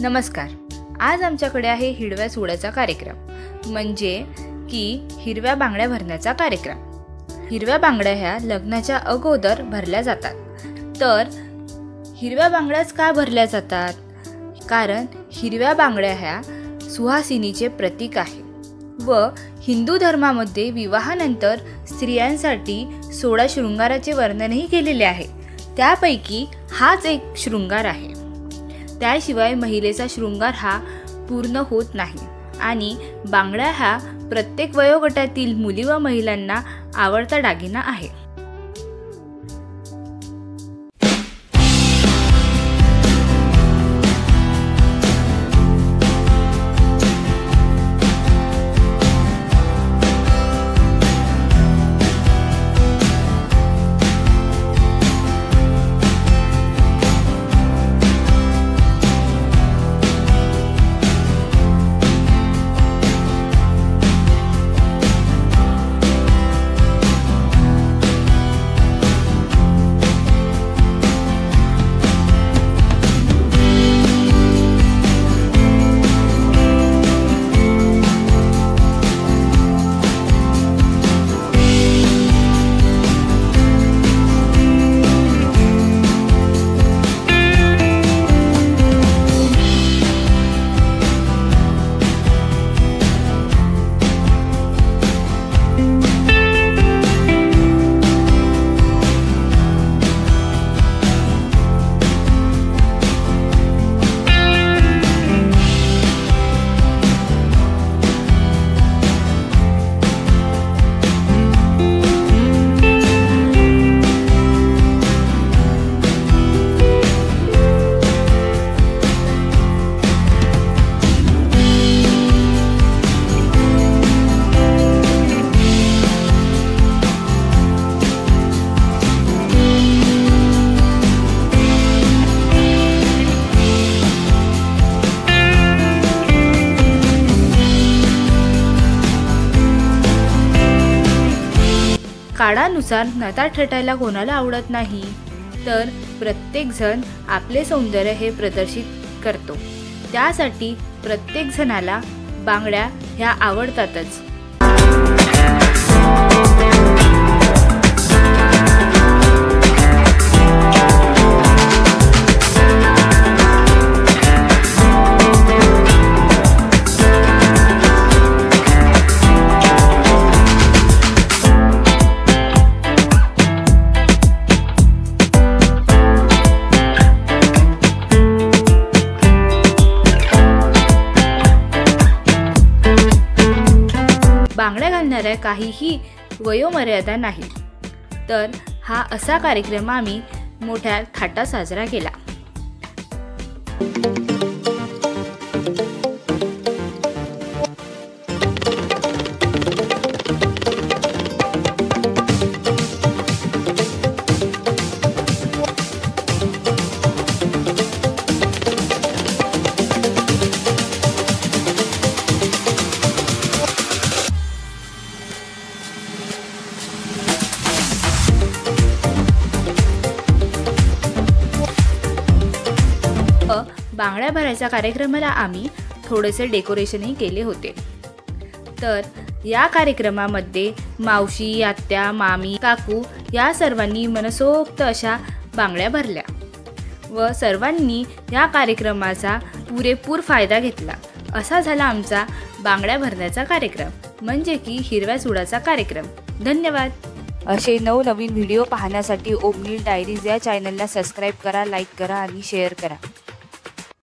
नमस्कार। आज आमच्याकडे आहे हिरव्या सोड्याचा कार्यक्रम, म्हणजे की हिरव्या बांगड्या भरण्याचा कार्यक्रम। हिरव्या बांगड्या ह्या लग्नाच्या अगोदर भरल्या जातात। तर हिरव्या बांगड्याच का भरल्या जातात? कारण हिरव्या बांगड्या ह्या सुहासिनीचे प्रतीक आहे व हिंदू धर्मामध्ये विवाहानंतर स्त्रियांसाठी 16 शृंगाराचे वर्णनही केलेले आहे। त्यापैकी हाच एक शृंगार आहे। त्याशिवाय महिलेचा शृंगार हा पूर्ण होत नाही आणि बांगड्या हा प्रत्येक वयोगटातील मुली व महिलांना आवडता दागिना आहे। काळानुसार नटा ठटायला कोणाला आवडत नाही, तर प्रत्येक जण आपले सौंदर्य हे प्रदर्शित करतो। त्यासाठी प्रत्येक जणाला बांगड्या ह्या आवडतातच। बांगड्या घालणाऱ्या काहीही वयोमर्यादा नाही। तर हा असा कार्यक्रम आम्ही मोठ्या थाटात साजरा केला। बांगड्या भरायच्या कार्यक्रमाला आम्ही थोडेसे डेकोरेशनही केले होते। तर या कार्यक्रमामध्ये मावशी, आत्या, मामी, काकू या सर्वांनी मनसोक्त अशा बांगड्या भरल्या व सर्वांनी या कार्यक्रमाचा पुरेपूर फायदा घेतला। असा झाला आमचा बांगड्या भरण्याचा कार्यक्रम, म्हणजे की हिरव्या सोड्याचा कार्यक्रम। धन्यवाद। असे नवनवीन व्हिडिओ पाहण्यासाठी ओमनील डायरीज या चॅनलला सबस्क्राईब करा, लाईक करा आणि शेअर करा।